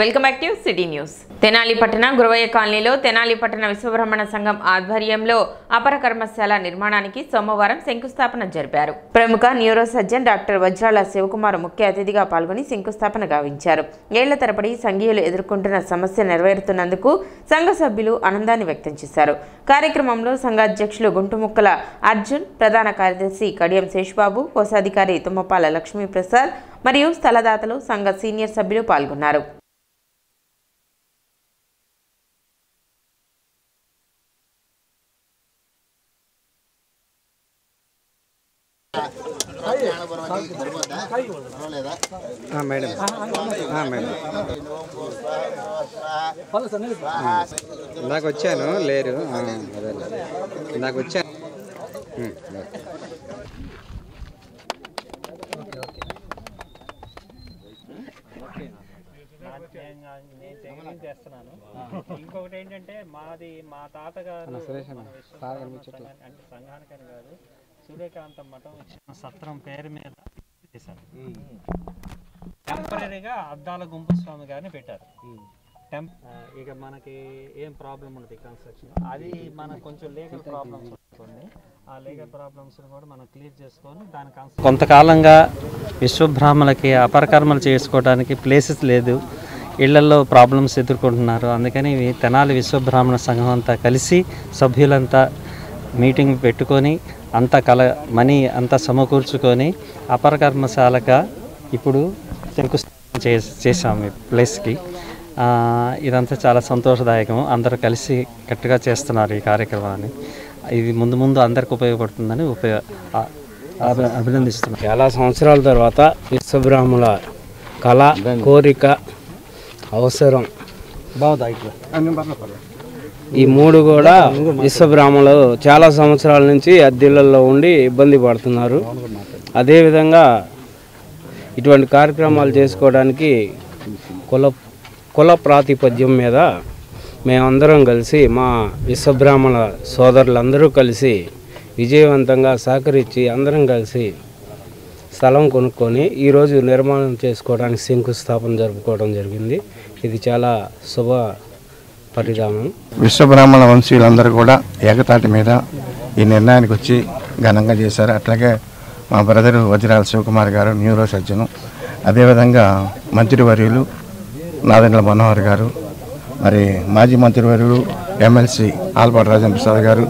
Welcome back to city news. Tenali పట్టణ గురవయ్య కాలనీలో తెనాలి పట్టణ విశ్వబ్రహ్మణ సంఘం ఆధ్వర్యంలో అపర కర్మశాల నిర్మాణానికి సోమవారం శంకుస్థాపన జరిపారు. ప్రముఖ న్యూరో సర్జన్ డాక్టర్ వజ్రాల శివకుమార్ ముఖ్య అతిథిగా పాల్గొని శంకుస్థాపన గావించారు. ఏళ్ల తరబడి సంఘీయులు ఎదుర్కొంటున్న సమస్య నెరవేరుతున్నందుకు సంఘ సభ్యులు ఆనందాన్ని వ్యక్తం చేశారు. కార్యక్రమంలో సంఘ అధ్యక్షులు గుంటుముక్కల అర్జున్, ప్రధాన కార్యదర్శి కడియం శేషబాబు, కోశాధికారి తుమ్మపాల లక్ష్మీప్రసాద్ మరియు స్థలదాతలు, సంఘ సీనియర్ సభ్యులు పాల్గొన్నారు. ఇందాక వచ్చాను, లేరు. ఇందాక వచ్చాను. ఇంకొకటి ఏంటంటే మా తాతగారు అంటే సంఘానికని కాదు, సూర్యకాంత మఠం ఇచ్చిన సత్రం పేరు మీద చేశారు. టెంపరీగా అద్దాల గుంపు స్వామి గారిని పెట్టారు. ఇక మనకి ఏం ప్రాబ్లం ఉంటుంది కన్స్ట్రక్షన్, అది మనకు కొంచెం లీగల్ ప్రాబ్లమ్స్ ఉంటుంది. ఆ లీగల్ ప్రాబ్లమ్స్ కూడా మనం క్లియర్ చేసుకొని దాని కొంతకాలంగా విశ్వబ్రాహ్మణులకి అపరకర్మలు చేసుకోవడానికి ప్లేసెస్ లేదు, ఇళ్లలో ప్రాబ్లమ్స్ ఎదుర్కొంటున్నారు. అందుకని తెనాలి విశ్వబ్రాహ్మణ సంఘం అంతా కలిసి సభ్యులంతా మీటింగ్ పెట్టుకొని అంతా మనీ అంతా సమకూర్చుకొని అపరకర్మశాలగా ఇప్పుడు శంకుస్థాపన చేసాము ఈ ప్లేస్కి. ఇదంతా చాలా సంతోషదాయకము. అందరూ కలిసి గట్టిగా చేస్తున్నారు ఈ కార్యక్రమాన్ని. ఇది ముందు ముందు అందరికి ఉపయోగపడుతుందని అభినందిస్తున్నాను. చాలా సంవత్సరాల తర్వాత విశ్వబ్రాహ్మణుల కళ, కోరిక, అవసరం ఈ మూడు కూడా విశ్వబ్రాహ్మణులు చాలా సంవత్సరాల నుంచి అద్దెలలో ఉండి ఇబ్బంది పడుతున్నారు. అదేవిధంగా ఇటువంటి కార్యక్రమాలు చేసుకోవడానికి కుల ప్రాతిపద్యం మీద మేమందరం కలిసి, మా విశ్వబ్రాహ్మణ సోదరులందరూ కలిసి విజయవంతంగా సహకరించి అందరం కలిసి స్థలం కొనుక్కొని ఈరోజు నిర్మాణం చేసుకోవడానికి శంకుస్థాపన జరుపుకోవడం జరిగింది. ఇది చాలా శుభ పరిణామం. విశ్వబ్రాహ్మణ వంశీయులందరూ కూడా ఏకతాటి మీద ఈ నిర్ణయానికి వచ్చి ఘనంగా చేశారు. అట్లాగే మా బ్రదరు వజ్రాల శివకుమార్ గారు న్యూరో సర్జను, అదేవిధంగా మంత్రివర్యులు నాదెండ్ల మనోహర్ గారు, మరి మాజీ మంత్రివర్యులు ఎమ్మెల్సీ ఆల్పాటి రాజేంద్ర ప్రసాద్ గారు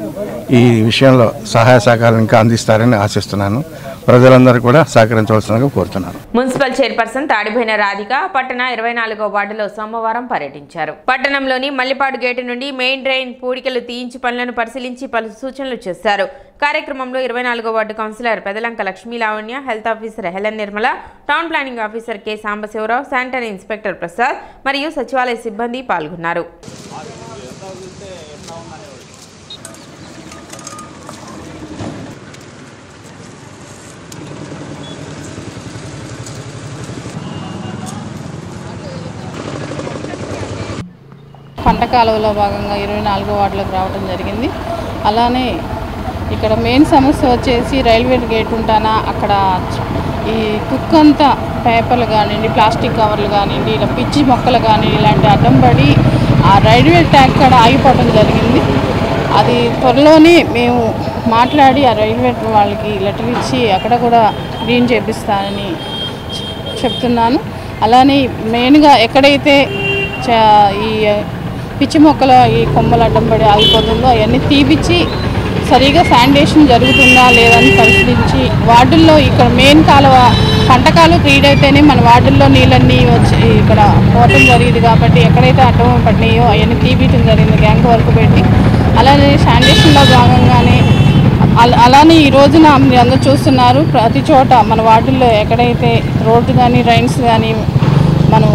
ఈ విషయంలో సహాయ సహకారాలు ఇంకా అందిస్తారని ఆశిస్తున్నాను. ప్రజలందరూ కూడా సహకరించవలసిందిగా కోరుతున్నారు. మున్సిపల్ చైర్పర్సన్ తాడిపోయిన రాధిక పట్టణ 24వ వార్డులో సోమవారం పర్యటించారు. పట్టణంలోని మల్లిపాడు గేటు నుండి మెయిన్ డ్రైన్ పూడికలు తీయించి పనులను పరిశీలించి పలు సూచనలు చేశారు. కార్యక్రమంలో 24వ ward councillor Pedalanka Lakshmi Lavanya, health officer Helen Nirmala, town planning officer K Sambasivarao, sanitary inspector Prasad మరియు సచివాలయ సిబ్బంది పాల్గొన్నారు. పంట కాలువలో భాగంగా 24వ వార్డులోకి రావడం జరిగింది. అలానే ఇక్కడ మెయిన్ సమస్య వచ్చేసి రైల్వే గేట్ ఉంటానా అక్కడ ఈ కుక్కంతా పేపర్లు కానివ్వండి, ప్లాస్టిక్ కవర్లు కానివ్వండి, ఇలా పిచ్చి మొక్కలు కానీ ఇలాంటి అడ్డం పడి ఆ రైల్వే ట్రాక్ కూడా ఆగిపోవడం జరిగింది. అది త్వరలోనే మేము మాట్లాడి ఆ రైల్వే వాళ్ళకి లెటర్ ఇచ్చి అక్కడ కూడా క్లీన్ చేపిస్తానని చెప్తున్నాను. అలానే మెయిన్గా ఎక్కడైతే ఈ పిచ్చి మొక్కల ఈ కొమ్మలు అడ్డం పడి ఆగిపోతుందో అవన్నీ తీపిచ్చి సరిగా శానిటేషన్ జరుగుతుందా లేదని పరిశీలించి వార్డుల్లో ఇక్కడ మెయిన్ కాలువ పంట కాలువ క్లీన్ అయితేనే మన వార్డుల్లో నీళ్ళన్నీ వచ్చి ఇక్కడ పోవటం జరిగింది. కాబట్టి ఎక్కడైతే అడ్డం పడినాయో అవన్నీ తీపియటం జరిగింది గ్యాంగ్ వరకు పెట్టి. అలానే శానిటేషన్లో భాగంగానే అలానే ఈ రోజున మీరు అందరూ చూస్తున్నారు, ప్రతి చోట మన వార్డుల్లో ఎక్కడైతే రోడ్డు కానీ డ్రైన్స్ కానీ మనం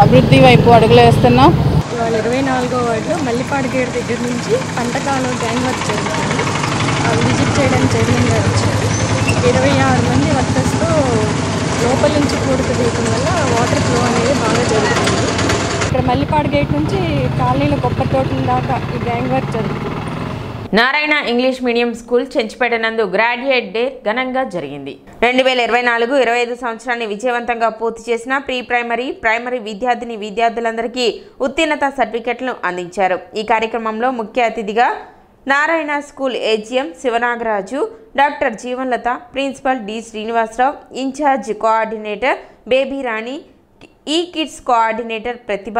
అభివృద్ధి వైపు అడుగులు వేస్తున్నాం. ఇవాళ 24వ వార్డులో మల్లిపాడు గేట్ దగ్గర నుంచి పంటకాలం గ్యాంగ్ వర్క్ జరుగుతుంది. విజిట్ చేయడానికి చైర్మన్ గారు వచ్చారు. 26 మంది వర్కర్స్తో లోపల నుంచి పూడిక తీయడం వల్ల వాటర్ ఫ్లో అనేది బాగా జరుగుతుంది. ఇక్కడ మల్లిపాడు గేట్ నుంచి కాలనీలో కొబ్బరి తోటల దాకా ఈ గ్యాంగ్ వర్క్ జరుగుతుంది. Narayana English medium school Chenchupeta నందు గ్రాడ్యుయేట్ డే ఘనంగా జరిగింది. 2024-25 సంవత్సరాన్ని విజయవంతంగా పూర్తి చేసిన ప్రీ ప్రైమరీ విద్యార్థులందరికీ ఉత్తీర్ణత సర్టిఫికెట్లను అందించారు. ఈ కార్యక్రమంలో ముఖ్య అతిథిగా Narayana school AGM Sivanagaraju, doctor Jeevanlatha, principal D Srinivasarao, incharge coordinator Baby Rani, e kids coordinator Pratibha,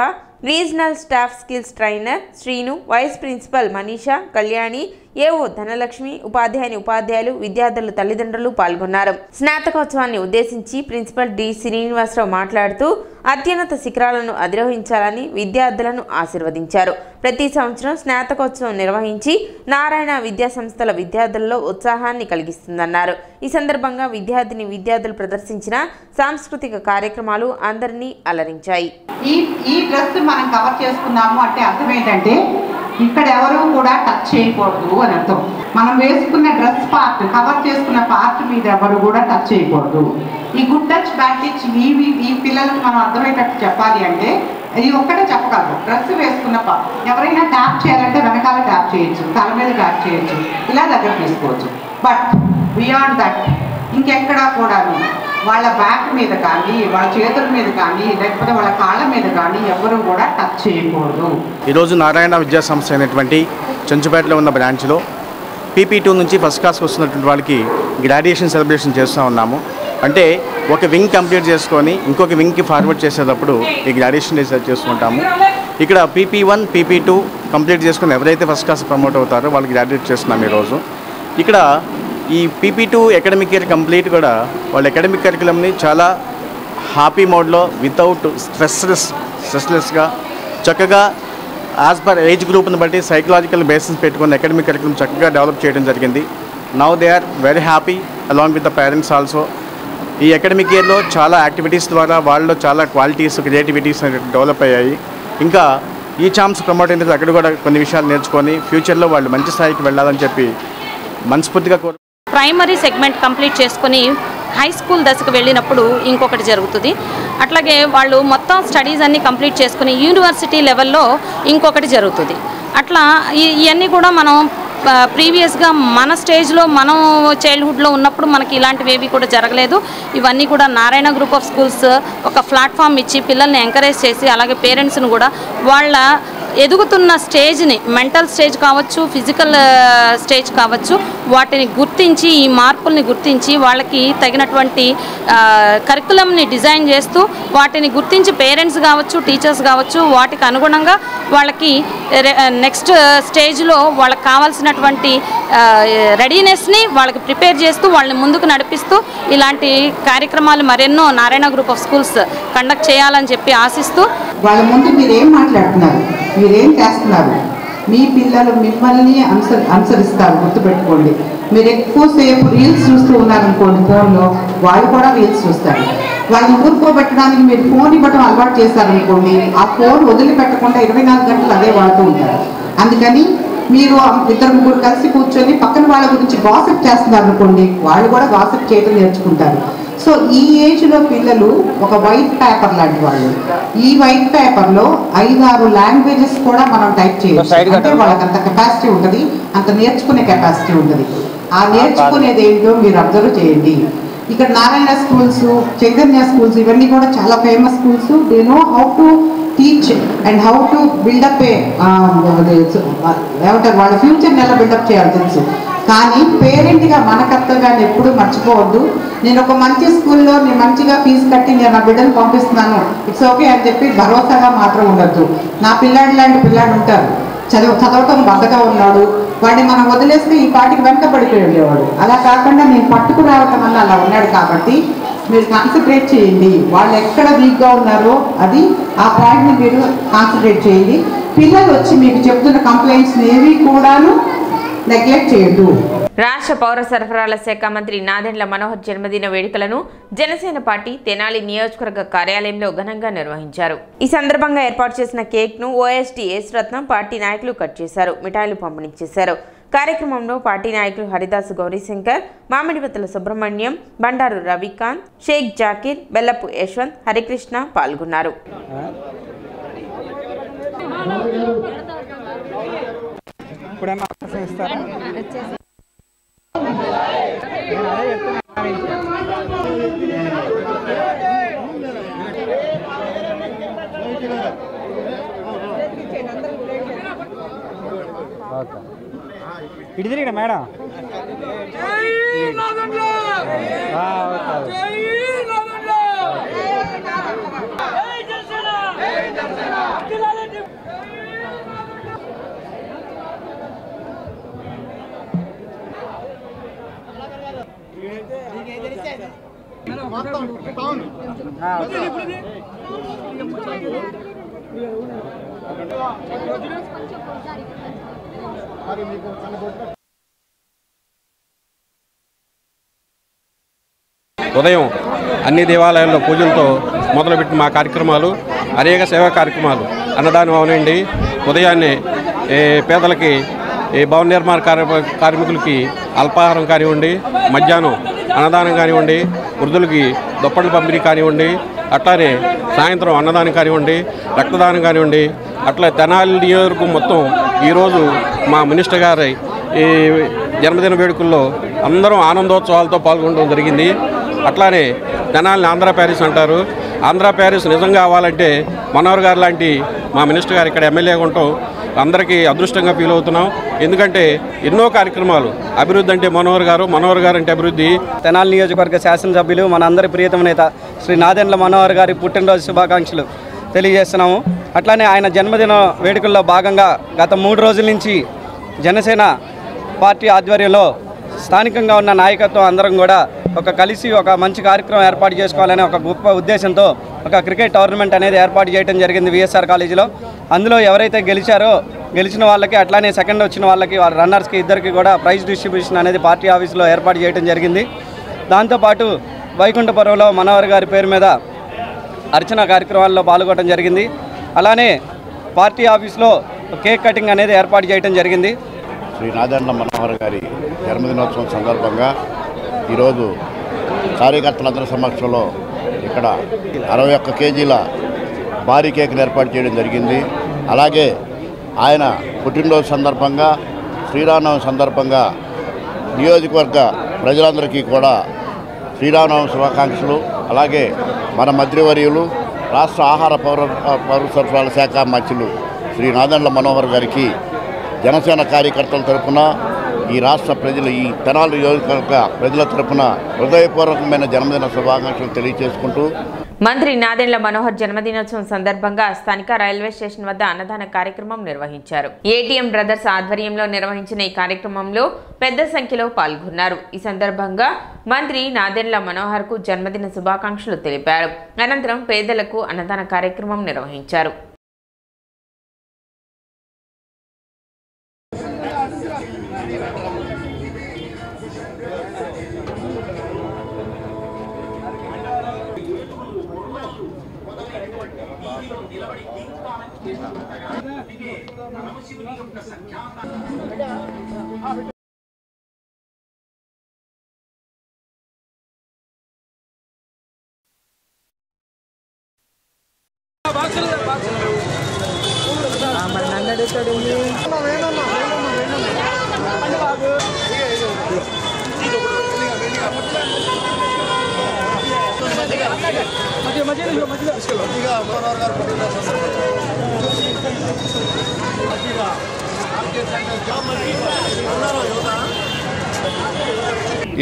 regional staff skills trainer Srinu, vice principal Manisha, Kalyani, AO Dhanalakshmi, ఉపాధ్యాయులు, విద్యార్థులు, తల్లిదండ్రులు పాల్గొన్నారు. స్నాతకోత్సవాన్ని ఉద్దేశించి ప్రిన్సిపల్ డి శ్రీనివాసరావు మాట్లాడుతూ అత్యున్నత శిఖరాలను అధిరోహించాలని విద్యార్థులను ఆశీర్వదించారు. ప్రతి సంవత్సరం స్నాతకోత్సవం నిర్వహించి నారాయణ విద్యా సంస్థల విద్యార్థుల్లో ఉత్సాహాన్ని కలిగిస్తుందన్నారు. ఈ సందర్భంగా విద్యార్థులు ప్రదర్శించిన సాంస్కృతిక కార్యక్రమాలు అందరినీ అలరించాయి. ఈ డ్రెస్ మనం కవర్ చేసుకున్నాము అంటే అర్థం ఏంటంటే ఇక్కడ ఎవరు కూడా టచ్ చేయకూడదు అని అర్థం. మనం వేసుకున్న డ్రెస్ పార్ట్, కవర్ చేసుకున్న పార్ట్ మీద ఎవరు కూడా టచ్ చేయకూడదు. ఈ గుడ్ టచ్ బ్యాడ్ టచ్ ఈ పిల్లలకు మనం అర్థమయ్యేటట్టు చెప్పాలి అంటే ఇది ఒక్కటే చెప్పగలరు. డ్రెస్ వేసుకున్న పార్ట్ ఎవరైనా ట్యాప్ చేయాలంటే వెనకాల ట్యాప్ చేయొచ్చు, తల మీద ట్యాప్ చేయొచ్చు, ఇలా దగ్గర తీసుకోవచ్చు. బట్ బియాండ్ దట్ ఇంకెక్కడా కూడాను వాళ్ళ బ్యాక్ మీద కానీ, వాళ్ళ చేతుల మీద కానీ, లేకపోతే వాళ్ళ కాళ్ళ మీద కానీ ఎవరు కూడా టచ్ చేయకూడదు. ఈరోజు నారాయణ విద్యా సంస్థ అయినటువంటి చెంచుపేటలో ఉన్న బ్రాంచ్లో PP2 నుంచి ఫస్ట్ క్లాస్కి వస్తున్నటువంటి వాళ్ళకి గ్రాడ్యుయేషన్ సెలబ్రేషన్ చేస్తూ ఉన్నాము. అంటే ఒక వింగ్ కంప్లీట్ చేసుకొని ఇంకొక వింగ్కి ఫార్వర్డ్ చేసేటప్పుడు ఈ గ్రాడ్యుయేషన్ డే చేసుకుంటాము. ఇక్కడ PP1, PP2 కంప్లీట్ చేసుకుని ఎవరైతే ఫస్ట్ క్లాస్ ప్రమోట్ అవుతారో వాళ్ళకి గ్రాడ్యుయేట్ చేస్తున్నాం ఈరోజు. ఇక్కడ ఈ PP2 అకాడమిక్ ఇయర్ కంప్లీట్ కూడా వాళ్ళ అకాడమిక్ కరికులంని చాలా హ్యాపీ మోడ్లో వితౌట్ స్ట్రెస్లెస్గా చక్కగా యాజ్ పర్ ఏజ్ గ్రూప్ని బట్టి సైకలాజికల్ బేసిస్ పెట్టుకుని అకాడమిక్ కరికులం చక్కగా డెవలప్ చేయడం జరిగింది. Now they are very happy along with the parents also. ఈ అకాడమిక్ ఇయర్లో చాలా యాక్టివిటీస్ ద్వారా వాళ్ళలో చాలా క్వాలిటీస్, క్రియేటివిటీస్ డెవలప్ అయ్యాయి. ఇంకా ఈ ఛాన్స్ ప్రమోట్ అయిన అక్కడ కూడా కొన్ని విషయాలు నేర్చుకొని ఫ్యూచర్లో వాళ్ళు మంచి స్థాయికి వెళ్ళాలని చెప్పి మనస్ఫూర్తిగా కోరు. ప్రైమరీ సెగ్మెంట్ కంప్లీట్ చేసుకుని హై స్కూల్ దశకు వెళ్ళినప్పుడు ఇంకొకటి జరుగుతుంది. అట్లాగే వాళ్ళు మొత్తం స్టడీస్ అన్నీ కంప్లీట్ చేసుకుని యూనివర్సిటీ లెవెల్లో ఇంకొకటి జరుగుతుంది. అట్లా ఇవన్నీ కూడా మనం ప్రీవియస్గా మన స్టేజ్లో మనం చైల్డ్హుడ్లో ఉన్నప్పుడు మనకి ఇలాంటివి ఏవి కూడా జరగలేదు. ఇవన్నీ కూడా నారాయణ గ్రూప్ ఆఫ్ స్కూల్స్ ఒక ప్లాట్ఫామ్ ఇచ్చి పిల్లల్ని ఎంకరేజ్ చేసి అలాగే పేరెంట్స్ని కూడా వాళ్ళ ఎదుగుతున్న స్టేజ్ని, మెంటల్ స్టేజ్ కావచ్చు, ఫిజికల్ స్టేజ్ కావచ్చు, వాటిని గుర్తించి ఈ మార్పుల్ని గుర్తించి వాళ్ళకి తగినటువంటి కరికులంని డిజైన్ చేస్తూ వాటిని గుర్తించి పేరెంట్స్ కావచ్చు, టీచర్స్ కావచ్చు వాటికి అనుగుణంగా వాళ్ళకి నెక్స్ట్ స్టేజ్లో వాళ్ళకి కావాల్సినటువంటి రెడీనెస్ని వాళ్ళకి ప్రిపేర్ చేస్తూ వాళ్ళని ముందుకు నడిపిస్తూ ఇలాంటి కార్యక్రమాలు మరెన్నో Narayana group of schools conduct చేయాలని చెప్పి ఆశిస్తూ వాళ్ళ ముందు మీరేం మాట్లాడుతున్నారు, మీరేం చేస్తున్నారు, మీ పిల్లలు మిమ్మల్ని అనుసరిస్తారు. గుర్తుపెట్టుకోండి. మీరు ఎక్కువసేపు రీల్స్ చూస్తూ ఉన్నారనుకోండి ఫోన్లో, వాళ్ళు కూడా రీల్స్ చూస్తారు. వాళ్ళని ఊరుకోబెట్టడానికి మీరు ఫోన్ ఇవ్వడం అలవాటు చేశారనుకోండి, ఆ ఫోన్ వదిలిపెట్టకుండా 24 గంటలు అదే వాడుతూ ఉంటారు. అందుకని మీరు 2-3 కలిసి కూర్చొని పక్కన వాళ్ళ గురించి గాసిప్ చేస్తున్నారు అనుకోండి, వాళ్ళు కూడా గాసిప్ చేయడం నేర్చుకుంటారు. సో ఈ ఏజ్లో పిల్లలు ఒక వైట్ పేపర్ లాంటి వాళ్ళు. ఈ వైట్ పేపర్లో 5-6 లాంగ్వేజెస్ కూడా మనం టైప్ చేయొచ్చు. అంటే వాళ్ళకి అంత కెపాసిటీ ఉంటుంది, అంత నేర్చుకునే కెపాసిటీ ఉంటుంది. ఆ నేర్చుకునేది ఏంటో మీరు అబ్జర్వ్ చేయండి. ఇక్కడ నారాయణ స్కూల్స్, చైతన్య స్కూల్స్ ఇవన్నీ కూడా చాలా famous schools. They know how to teach and how to buildup ఏమంటారు వాళ్ళ ఫ్యూచర్ని ఎలా బిల్డప్ చేయాలి తెలుసు. కానీ పేరెంట్గా మన కర్తవ్యాన్ని ఎప్పుడూ మర్చిపోవద్దు. నేను ఒక మంచి స్కూల్లో నేను మంచిగా ఫీజు కట్టి నేను నా బిడ్డను పంపిస్తున్నాను, ఇట్స్ ఓకే అని చెప్పి భరోసాగా మాత్రం ఉండద్దు. నా పిల్లాడి లాంటి పిల్లాడు ఉంటారు, చదవటం బద్దగా ఉన్నాడు, వాడిని మనం వదిలేస్తే ఈ పాటికి వెనకబడిపోయి ఉండేవాడు. అలా కాకుండా నేను పట్టుకురావటం వల్ల అలా ఉన్నాడు. కాబట్టి మీరు కాన్సన్ట్రేట్ చేయండి. వాళ్ళు ఎక్కడ వీక్గా ఉన్నారో అది ఆ పాయింట్ని మీరు కాన్సన్ట్రేట్ చేయండి. పిల్లలు వచ్చి మీకు చెప్తున్న కంప్లైంట్స్ ఏవి కూడాను నెగ్లెక్ట్ చేయొద్దు. రాష్ట్ర పౌర సరఫరాల శాఖ మంత్రి నాదెండ్ల మనోహర్ జన్మదిన వేడుకలను జనసేన పార్టీ తెనాలి నియోజకవర్గ కార్యాలయంలో ఘనంగా నిర్వహించారు. ఈ సందర్భంగా ఏర్పాటు చేసిన కేక్ ను OST యేసురత్నం పార్టీ నాయకులు కట్ చేశారు, మిఠాయిలు పంపిణీ చేశారు. కార్యక్రమంలో పార్టీ నాయకులు హరిదాసు గౌరీశంకర్, మామిడివతల సుబ్రహ్మణ్యం, బండారు రవికాంత్, షేక్ జాకీర్, బెల్లపు యశ్వంత్, హరికృష్ణ పాల్గొన్నారు. ఇప్పుడేమో అవకాశం ఇస్తారా? ఇటు తిరిగిన మేడం ఉదయం అన్ని దేవాలయాల్లో పూజలతో మొదలుపెట్టిన మా కార్యక్రమాలు అనేక సేవా కార్యక్రమాలు అన్నదానం అవనండి. ఉదయాన్నే పేదలకి భవన నిర్మాణ కార్మికులకి అల్పాహారం కానివ్వండి, మధ్యాహ్నం అన్నదానం కానివ్వండి, వృద్ధులకి దుప్పట్ల పంపిణీ కానివ్వండి, అట్లానే సాయంత్రం అన్నదానం కానివ్వండి, రక్తదానం కానివ్వండి, అట్లా తెనాలి నియోజకవర్గం మొత్తం ఈరోజు మా మినిస్టర్ గారి ఈ జన్మదిన వేడుకల్లో అందరం ఆనందోత్సవాలతో పాల్గొనడం జరిగింది. అట్లానే తెనాలిని ఆంధ్ర ప్యారిస్ అంటారు. ఆంధ్ర ప్యారిస్ నిజంగా అవ్వాలంటే మనోహర్ గారు లాంటి మా మినిస్టర్ గారు ఇక్కడ ఎమ్మెల్యేగా ఉంటాం అందరికీ అదృష్టంగా ఫీల్ అవుతున్నాం. ఎందుకంటే ఎన్నో కార్యక్రమాలు అభివృద్ధి అంటే మనోహర్ గారు అంటే అభివృద్ధి. తెనాలి నియోజకవర్గ శాసనసభ్యులు మనందరి ప్రియతమ నేత శ్రీ నాదెండ్ల మనోహర్ గారి పుట్టినరోజు శుభాకాంక్షలు తెలియజేస్తున్నాము. అట్లానే ఆయన జన్మదిన వేడుకల్లో భాగంగా గత 3 రోజుల నుంచి జనసేన పార్టీ ఆధ్వర్యంలో స్థానికంగా ఉన్న నాయకత్వం అందరం కూడా కలిసి ఒక మంచి కార్యక్రమం ఏర్పాటు చేసుకోవాలనే ఒక గొప్ప ఉద్దేశంతో ఒక క్రికెట్ టోర్నమెంట్ అనేది ఏర్పాటు చేయడం జరిగింది విఎస్ఆర్ కాలేజీలో. అందులో ఎవరైతే గెలిచిన వాళ్ళకి అట్లానే సెకండ్ వచ్చిన వాళ్ళకి వాళ్ళ రన్నర్స్కి ఇద్దరికి కూడా ప్రైజ్ డిస్ట్రిబ్యూషన్ అనేది పార్టీ ఆఫీస్లో ఏర్పాటు చేయడం జరిగింది. దాంతోపాటు వైకుంఠపురంలో మనోహర్ గారి పేరు మీద అర్చన కార్యక్రమాల్లో పాల్గొనడం జరిగింది. అలానే పార్టీ ఆఫీస్లో కేక్ కటింగ్ అనేది ఏర్పాటు చేయడం జరిగింది. శ్రీ నాదెండ్ల మనోహర్ గారి జన్మదినోత్సవం సందర్భంగా ఈరోజు కార్యకర్తలందరి సమక్షంలో ఇక్కడ 61 కేజీల భారీ కేక్ను ఏర్పాటు చేయడం జరిగింది. అలాగే ఆయన పుట్టినరోజు సందర్భంగా శ్రీరామనవమి సందర్భంగా నియోజకవర్గ ప్రజలందరికీ కూడా శ్రీరామనవమి శుభాకాంక్షలు. అలాగే మన మంత్రివర్యులు రాష్ట్ర ఆహార పౌర సరఫరాల శాఖ మంత్రులు శ్రీ నాదెండ్ల మనోహర్ గారికి జనసేన కార్యకర్తల తరఫున ఈ రాష్ట్ర ప్రజలు ఈ తెనాలి నియోజకవర్గ ప్రజల తరఫున హృదయపూర్వకమైన జన్మదిన శుభాకాంక్షలు తెలియజేసుకుంటూ మంత్రి నాదెండ్ల మనోహర్ జన్మదినోత్సవం సందర్భంగా స్థానిక రైల్వే స్టేషన్ వద్ద అన్నదాన కార్యక్రమం నిర్వహించారు. ఏటీఎం బ్రదర్స్ ఆధ్వర్యంలో నిర్వహించిన ఈ కార్యక్రమంలో పెద్ద సంఖ్యలో పాల్గొన్నారు. ఈ సందర్భంగా మంత్రి నాదెండ్ల మనోహర్ కు జన్మదిన శుభాకాంక్షలు తెలిపారు. అనంతరం పేదలకు అన్నదాన కార్యక్రమం నిర్వహించారు.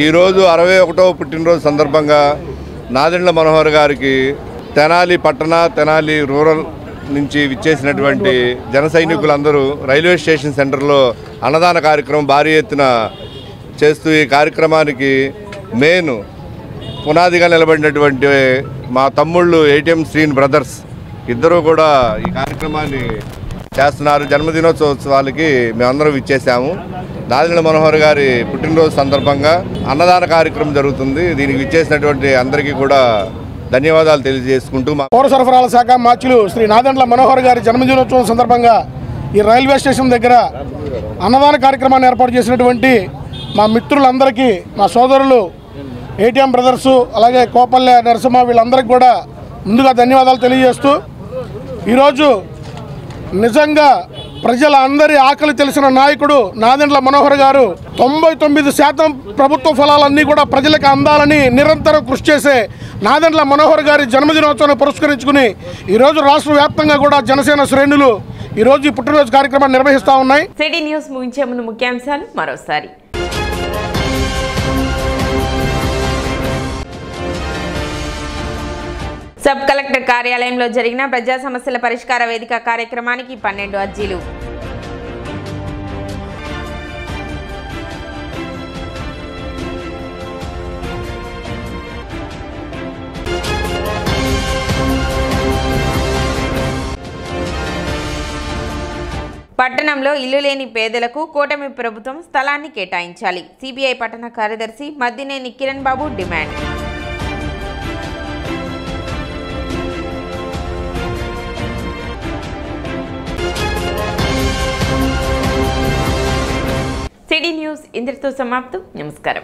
ఈరోజు 61వ పుట్టినరోజు సందర్భంగా నాదెండ్ల మనోహర్ గారికి తెనాలి పట్టణ తెనాలి రూరల్ నుంచి విచ్చేసినటువంటి జన సైనికులందరూ రైల్వే స్టేషన్ సెంటర్లో అన్నదాన కార్యక్రమం భారీ ఎత్తున చేస్తూ ఈ కార్యక్రమానికి మెయిన్ పునాదిగా నిలబడినటువంటి మా తమ్ముళ్ళు ఏటీఎం శ్రీన్ బ్రదర్స్ ఇద్దరూ కూడా ఈ కార్యక్రమాన్ని చేస్తున్నారు. జన్మదినోత్సవాలకి మేమందరం ఇచ్చేసాము. నాదెండ్ల మనోహర్ గారి పుట్టినరోజు సందర్భంగా అన్నదాన కార్యక్రమం జరుగుతుంది. దీనికి ఇచ్చేసినటువంటి అందరికీ కూడా ధన్యవాదాలు తెలియజేసుకుంటూ పౌర సరఫరాల శాఖ మార్చులు శ్రీ నాదెండ్ల మనోహర్ గారి జన్మదినోత్సవం సందర్భంగా ఈ రైల్వే స్టేషన్ దగ్గర అన్నదాన కార్యక్రమాన్ని ఏర్పాటు చేసినటువంటి మా మిత్రులందరికీ, మా సోదరులు ఏటీఎం బ్రదర్సు, అలాగే కోపల్లె నరసింహ వీళ్ళందరికీ కూడా ముందుగా ధన్యవాదాలు తెలియజేస్తూ, ఈరోజు నిజంగా ప్రజల అందరి ఆకలి తెలిసిన నాయకుడు నాదెండ్ల మనోహర్ గారు 99% ప్రభుత్వ ఫలాలన్నీ కూడా ప్రజలకు అందాలని నిరంతరం కృషి చేసే నాదెండ్ల మనోహర్ గారి జన్మదినోత్సవాన్ని పురస్కరించుకుని ఈరోజు రాష్ట్ర వ్యాప్తంగా కూడా జనసేన శ్రేణులు ఈరోజు ఈ పుట్టినరోజు కార్యక్రమాన్ని నిర్వహిస్తూ ఉన్నాయి. సిటీ న్యూస్ ముగించే ముందు ముఖ్యాంశాలు మరోసారి. సబ్ కలెక్టర్ కార్యాలయంలో జరిగిన ప్రజా సమస్యల పరిష్కార వేదిక కార్యక్రమానికి 12 అర్జీలు. పట్టణంలో ఇల్లు లేని పేదలకు కూటమి ప్రభుత్వం స్థలాన్ని కేటాయించాలి. సిపిఐ పట్టణ కార్యదర్శి మద్దినేని కిరణ్ బాబు డిమాండ్. సిటీ న్యూస్ ఇంతటితో సమాప్తం. నమస్కారం.